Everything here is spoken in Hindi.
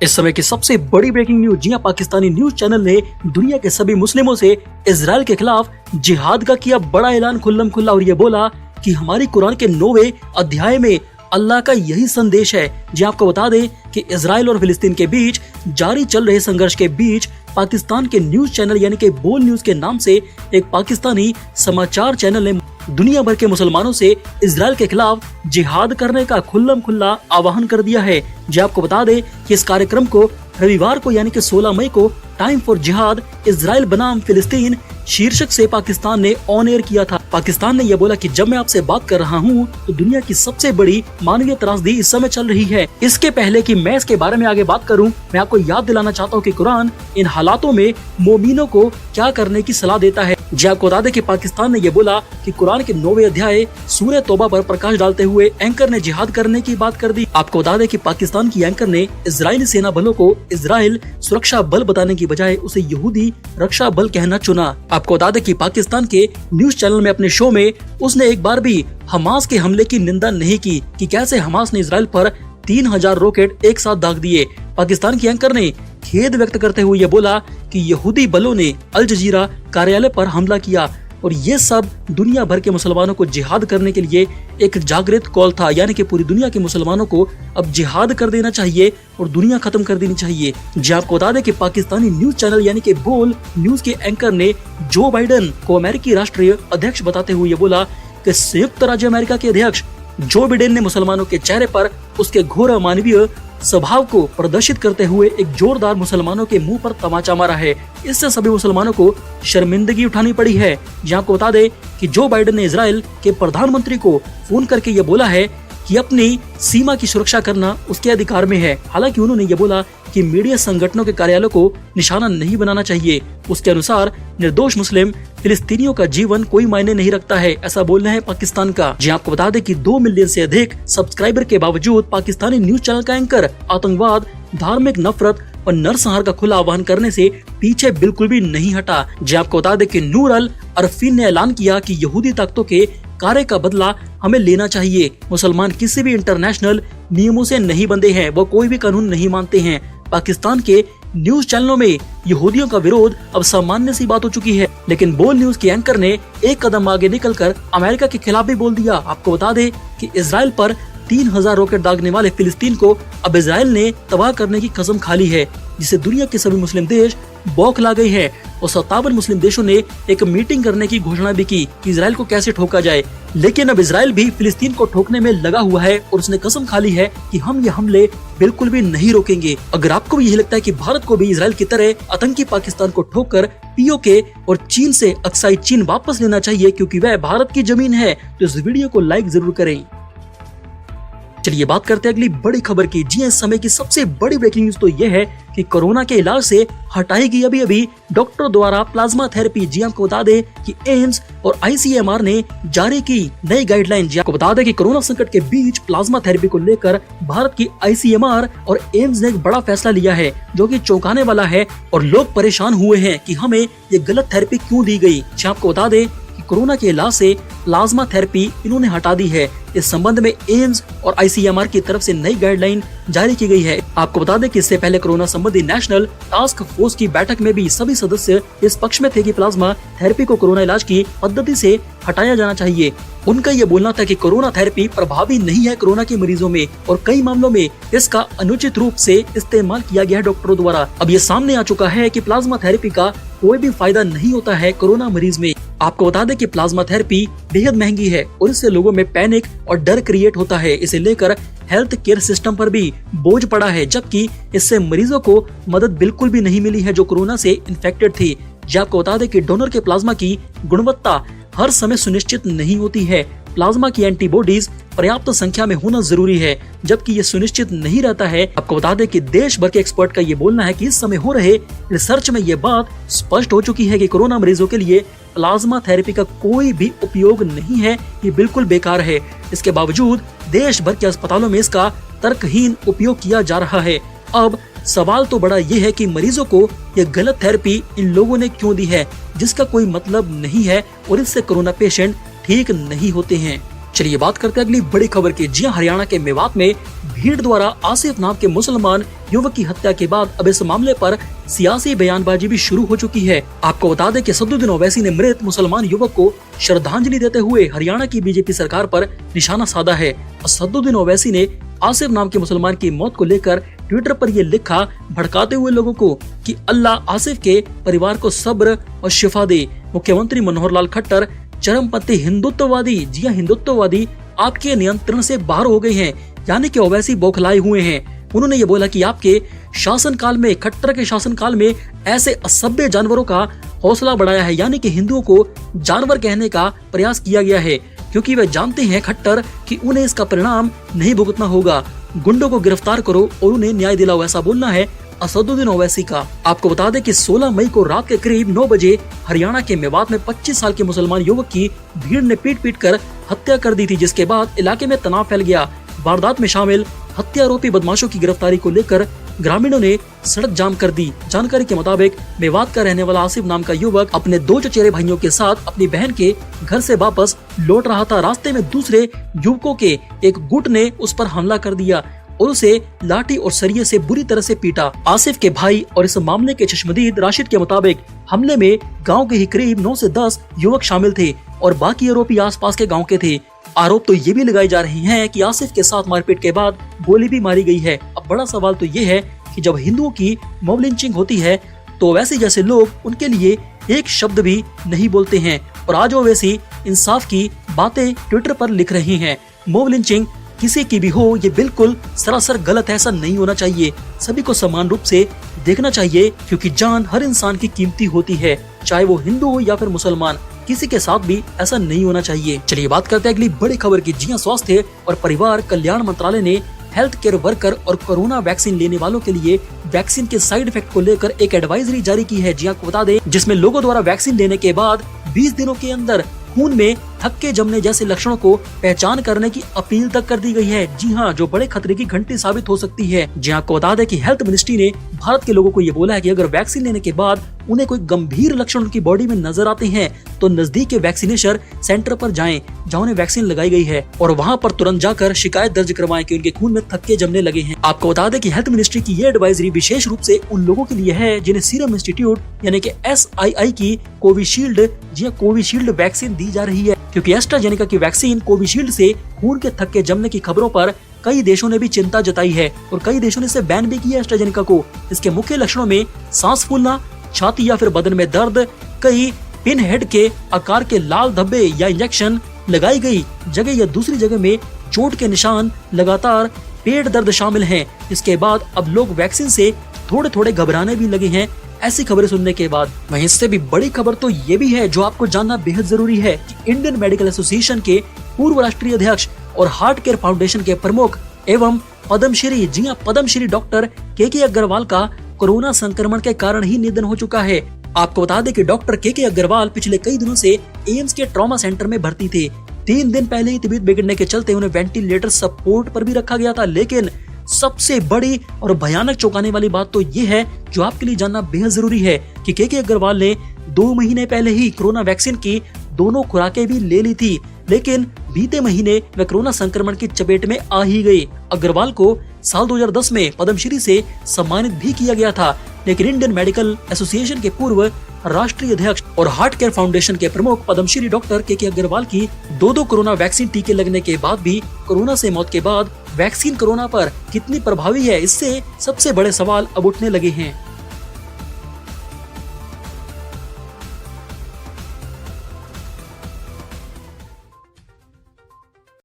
इस समय की सबसे बड़ी ब्रेकिंग न्यूज। जी हां, पाकिस्तानी न्यूज चैनल ने दुनिया के सभी मुस्लिमों से इजराइल के खिलाफ जिहाद का किया बड़ा ऐलान खुल्लम खुल्ला और ये बोला कि हमारी कुरान के 9वें अध्याय में अल्लाह का यही संदेश है। जी आपको बता दें कि इजराइल और फिलिस्तीन के बीच जारी चल रहे संघर्ष के बीच पाकिस्तान के न्यूज चैनल यानी कि बोल न्यूज के नाम से एक पाकिस्तानी समाचार चैनल ने दुनिया भर के मुसलमानों से इजराइल के खिलाफ जिहाद करने का खुल्लम खुल्ला आह्वान कर दिया है। जी आपको बता दें कि इस कार्यक्रम को रविवार को यानी कि 16 मई को टाइम फॉर जिहाद इजराइल बनाम फिलिस्तीन शीर्षक से पाकिस्तान ने ऑन एयर किया था। पाकिस्तान ने यह बोला कि जब मैं आपसे बात कर रहा हूं तो दुनिया की सबसे बड़ी मानवीय त्रासदी इस समय चल रही है। इसके पहले कि मैं इसके बारे में आगे बात करूं, मैं आपको याद दिलाना चाहता हूं कि कुरान इन हालातों में मोमिनों को क्या करने की सलाह देता है। जी आपको बता दें कि पाकिस्तान ने यह बोला कि कुरान के 9वें अध्याय सूरह तौबा पर प्रकाश डालते हुए एंकर ने जिहाद करने की बात कर दी। आपको बता दें कि पाकिस्तान की एंकर ने इजरायली सेना बलों को इजराइल सुरक्षा बल बताने की बजाय उसे यहूदी रक्षा बल कहना चुना। आपको बता दें कि पाकिस्तान के न्यूज चैनल में अपने शो में उसने एक बार भी हमास के हमले की निंदा नहीं की कि कैसे हमास ने इजराइल पर 3000 रॉकेट एक साथ दाग दिए। पाकिस्तान की एंकर ने खेद व्यक्त करते हुए यह बोला कि यहूदी बलों ने अल जजीरा कार्यालय पर हमला किया और ये सब दुनिया भर के मुसलमानों को जिहाद करने के लिए एक जागृत कॉल था, यानी कि पूरी दुनिया के मुसलमानों को अब जिहाद कर देना चाहिए और दुनिया खत्म कर देनी चाहिए। जी आपको बता दें कि पाकिस्तानी न्यूज चैनल यानी कि बोल न्यूज के एंकर ने जो बाइडेन को अमेरिकी राष्ट्रीय अध्यक्ष बताते हुए ये बोला कि संयुक्त राज्य अमेरिका के अध्यक्ष जो बाइडेन ने मुसलमानों के चेहरे पर उसके घोर अमानवीय स्वभाव को प्रदर्शित करते हुए एक जोरदार मुसलमानों के मुंह पर तमाचा मारा है। इससे सभी मुसलमानों को शर्मिंदगी उठानी पड़ी है। जहां को बता दें कि जो बाइडेन ने इजराइल के प्रधानमंत्री को फोन करके ये बोला है कि अपनी सीमा की सुरक्षा करना उसके अधिकार में है। हालांकि उन्होंने ये बोला कि मीडिया संगठनों के कार्यालयों को निशाना नहीं बनाना चाहिए। उसके अनुसार निर्दोष मुस्लिम फिलिस्तीनियों का जीवन कोई मायने नहीं रखता है, ऐसा बोलना है पाकिस्तान का। जी आपको बता दें कि 2 मिलियन से अधिक सब्सक्राइबर के बावजूद पाकिस्तानी न्यूज चैनल का एंकर आतंकवाद, धार्मिक नफरत और नरसंहार का खुला आह्वान करने से पीछे बिल्कुल भी नहीं हटा। जी आपको बता दें कि नूर अल अरफीन ने ऐलान किया कि यहूदी ताकतों के कार्य का बदला हमें लेना चाहिए। मुसलमान किसी भी इंटरनेशनल नियमों से नहीं बंधे हैं, वो कोई भी कानून नहीं मानते हैं। पाकिस्तान के न्यूज चैनलों में यहूदियों का विरोध अब सामान्य सी बात हो चुकी है, लेकिन बोल न्यूज के एंकर ने एक कदम आगे निकलकर अमेरिका के खिलाफ भी बोल दिया। आपको बता दें कि इजराइल पर 3000 रॉकेट दागने वाले फिलिस्तीन को अब इजराइल ने तबाह करने की कसम खा ली है, जिसे दुनिया के सभी मुस्लिम देश बौखला गए हैं और 57 मुस्लिम देशों ने एक मीटिंग करने की घोषणा भी की कि इजराइल को कैसे ठोका जाए। लेकिन अब इजराइल भी फिलिस्तीन को ठोकने में लगा हुआ है और उसने कसम खा ली है कि हम ये हमले बिल्कुल भी नहीं रोकेंगे। अगर आपको भी यही लगता है कि भारत को भी इजराइल की तरह आतंकी पाकिस्तान को ठोककर पीओके और चीन से अक्साई चीन वापस लेना चाहिए क्योंकि वह भारत की जमीन है, तो इस वीडियो को लाइक जरूर करें। चलिए बात करते हैं अगली बड़ी खबर की। जी इस समय की सबसे बड़ी ब्रेकिंग न्यूज तो ये है कि कोरोना के इलाज से हटाई गई अभी डॉक्टरों द्वारा प्लाज्मा थेरेपी। जी आपको बता दें कि एम्स और आईसीएमआर ने जारी की नई गाइडलाइन। जी आपको बता दें कि कोरोना संकट के बीच प्लाज्मा थेरेपी को लेकर भारत की आईसीएमआर और एम्स ने एक बड़ा फैसला लिया है जो कि चौंकाने वाला है और लोग परेशान हुए हैं कि हमें ये गलत थेरेपी क्यों दी गई। जी आपको बता दें कि कोरोना के इलाज से प्लाज्मा थेरेपी इन्होंने हटा दी है। इस संबंध में एम्स और आईसीएमआर की तरफ से नई गाइडलाइन जारी की गई है। आपको बता दें कि इससे पहले कोरोना संबंधी नेशनल टास्क फोर्स की बैठक में भी सभी सदस्य इस पक्ष में थे कि प्लाज्मा थेरेपी को कोरोना इलाज की पद्धति से हटाया जाना चाहिए। उनका ये बोलना था कि कोरोना थेरेपी प्रभावी नहीं है कोरोना के मरीजों में और कई मामलों में इसका अनुचित रूप से इस्तेमाल किया गया है डॉक्टरों द्वारा। अब ये सामने आ चुका है कि प्लाज्मा थेरेपी का कोई भी फायदा नहीं होता है कोरोना मरीज में। आपको बता दें कि प्लाज्मा थेरेपी बेहद महंगी है और इससे लोगों में पैनिक और डर क्रिएट होता है। इसे लेकर हेल्थ केयर सिस्टम पर भी बोझ पड़ा है, जबकि इससे मरीजों को मदद बिल्कुल भी नहीं मिली है जो कोरोना से इन्फेक्टेड थी। आपको बता दें कि डोनर के प्लाज्मा की गुणवत्ता हर समय सुनिश्चित नहीं होती है। प्लाज्मा की एंटीबॉडीज पर्याप्त संख्या में होना जरूरी है, जबकि ये सुनिश्चित नहीं रहता है। आपको बता दें कि देश भर के एक्सपर्ट का ये बोलना है कि इस समय हो रहे रिसर्च में ये बात स्पष्ट हो चुकी है कि कोरोना मरीजों के लिए प्लाज्मा थेरेपी का कोई भी उपयोग नहीं है, ये बिल्कुल बेकार है। इसके बावजूद देश भर के अस्पतालों में इसका तर्कहीन उपयोग किया जा रहा है। अब सवाल तो बड़ा ये है कि मरीजों को ये गलत थेरेपी इन लोगों ने क्यों दी है, जिसका कोई मतलब नहीं है और इससे कोरोना पेशेंट ठीक नहीं होते हैं। चलिए बात करते हैं अगली बड़ी खबर की। जी हरियाणा के मेवात में भीड़ द्वारा आसिफ नाम के मुसलमान युवक की हत्या के बाद अब इस मामले पर सियासी बयानबाजी भी शुरू हो चुकी है। आपको बता दें कि सद्दुद्दीन ओवैसी ने मृत मुसलमान युवक को श्रद्धांजलि देते हुए हरियाणा की बीजेपी सरकार पर निशाना साधा है। सद्दुद्दीन ओवैसी ने आसिफ नाम के मुसलमान की मौत को लेकर ट्विटर पर ये लिखा, भड़काते हुए लोगों को कि अल्लाह आसिफ के परिवार को सब्र और शिफा दे। मुख्यमंत्री मनोहर लाल खट्टर चरमपंथी हिंदुत्ववादी, जी हां हिंदुत्ववादी आपके नियंत्रण से बाहर हो गए हैं, यानी कि ओवैसी बौखलाए हुए हैं। उन्होंने ये बोला कि आपके शासनकाल में, खट्टर के शासनकाल में ऐसे असभ्य जानवरों का हौसला बढ़ाया है, यानी कि हिंदुओं को जानवर कहने का प्रयास किया गया है, क्योंकि वे जानते हैं खट्टर कि उन्हें इसका परिणाम नहीं भुगतना होगा। गुंडों को गिरफ्तार करो और उन्हें न्याय दिलाओ, ऐसा बोलना है असदुद्दीन ओवैसी का। आपको बता दें कि 16 मई को रात के करीब 9 बजे हरियाणा के मेवात में 25 साल के मुसलमान युवक की भीड़ ने पीट कर हत्या कर दी थी, जिसके बाद इलाके में तनाव फैल गया। वारदात में शामिल हत्या आरोपी बदमाशों की गिरफ्तारी को लेकर ग्रामीणों ने सड़क जाम कर दी। जानकारी के मुताबिक मेवात का रहने वाला आसिफ नाम का युवक अपने 2 चचेरे भाइयों के साथ अपनी बहन के घर से वापस लौट रहा था। रास्ते में दूसरे युवकों के एक गुट ने उस पर हमला कर दिया और उसे लाठी और सरिये से बुरी तरह से पीटा। आसिफ के भाई और इस मामले के चश्मदीद राशिद के मुताबिक हमले में गांव के ही करीब 9 से 10 युवक शामिल थे और बाकी आरोपी आसपास के गांव के थे। आरोप तो ये भी लगाए जा रहे हैं कि आसिफ के साथ मारपीट के बाद गोली भी मारी गई है। अब बड़ा सवाल तो ये है कि जब हिंदुओं की मॉब लिंचिंग होती है तो वैसे जैसे लोग उनके लिए एक शब्द भी नहीं बोलते हैं, और आज ओवैसी इंसाफ की बातें ट्विटर पर लिख रहे हैं। मॉब लिंचिंग किसी की भी हो, ये बिल्कुल सरासर गलत है, ऐसा नहीं होना चाहिए। सभी को समान रूप से देखना चाहिए, क्योंकि जान हर इंसान की कीमती होती है, चाहे वो हिंदू हो या फिर मुसलमान। किसी के साथ भी ऐसा नहीं होना चाहिए। चलिए बात करते हैं अगली बड़ी खबर की। जी हां, स्वास्थ्य और परिवार कल्याण मंत्रालय ने हेल्थ केयर वर्कर और कोरोना वैक्सीन लेने वालों के लिए वैक्सीन के साइड इफेक्ट को लेकर एक एडवाइजरी जारी की है। जी हां, आपको बता दें, जिसमें लोगों द्वारा वैक्सीन लेने के बाद 20 दिनों के अंदर खून में थक्के जमने जैसे लक्षणों को पहचान करने की अपील तक कर दी गई है। जी हाँ, जो बड़े खतरे की घंटी साबित हो सकती है। जी हाँ, आपको बता दें कि हेल्थ मिनिस्ट्री ने भारत के लोगों को ये बोला है कि अगर वैक्सीन लेने के बाद उन्हें कोई गंभीर लक्षण उनकी बॉडी में नजर आते हैं तो नजदीक के वैक्सीनेशन सेंटर पर जाएं जहां उन्हें वैक्सीन लगाई गई है, और वहां पर तुरंत जाकर शिकायत दर्ज करवाएं कि उनके खून में थक्के जमने लगे हैं। आपको बता दें कि हेल्थ मिनिस्ट्री की ये एडवाइजरी विशेष रूप से उन लोगों के लिए है जिन्हें सीरम इंस्टीट्यूट यानी कि SII की कोविशील्ड, जी हाँ कोविशील्ड वैक्सीन दी जा रही है, क्योंकि एस्ट्राजेनेका की वैक्सीन कोविशील्ड से खून के थक्के जमने की खबरों पर कई देशों ने भी चिंता जताई है और कई देशों ने इसे बैन भी किया एस्ट्राजेनेका को। इसके मुख्य लक्षणों में सांस फूलना, छाती या फिर बदन में दर्द, कई पिन हेड के आकार के लाल धब्बे या इंजेक्शन लगाई गई जगह या दूसरी जगह में चोट के निशान, लगातार पेट दर्द शामिल हैं। इसके बाद अब लोग वैक्सीन से थोड़े थोड़े घबराने भी लगे हैं ऐसी खबरें सुनने के बाद। वहीं इससे भी बड़ी खबर तो ये भी है जो आपको जानना बेहद जरूरी है कि इंडियन मेडिकल एसोसिएशन के पूर्व राष्ट्रीय अध्यक्ष और हार्ट केयर फाउंडेशन के प्रमुख एवं पद्मश्री, जी हां पद्मश्री डॉक्टर KK अग्रवाल का कोरोना संक्रमण के कारण ही निधन हो चुका है। आपको बता दें कि डॉक्टर KK अग्रवाल पिछले कई दिनों से एम्स के ट्रॉमा सेंटर में भर्ती थे। 3 दिन पहले ही तबीयत बिगड़ने के चलते उन्हें वेंटिलेटर सपोर्ट पर भी रखा गया था। लेकिन सबसे बड़ी और भयानक चौंकाने वाली बात तो ये है जो आपके लिए जानना बेहद जरूरी है कि KK अग्रवाल ने 2 महीने पहले ही कोरोना वैक्सीन की दोनों खुराकें भी ले ली थी, लेकिन बीते महीने वे कोरोना संक्रमण की चपेट में आ ही गए। अग्रवाल को साल 2010 में पद्मश्री से सम्मानित भी किया गया था, लेकिन इंडियन मेडिकल एसोसिएशन के पूर्व राष्ट्रीय अध्यक्ष और हार्ट केयर फाउंडेशन के प्रमुख पद्मश्री डॉक्टर KK अग्रवाल की 2 कोरोना वैक्सीन टीके लगने के बाद भी कोरोना से मौत के बाद वैक्सीन कोरोना पर कितनी प्रभावी है, इससे सबसे बड़े सवाल अब उठने लगे हैं।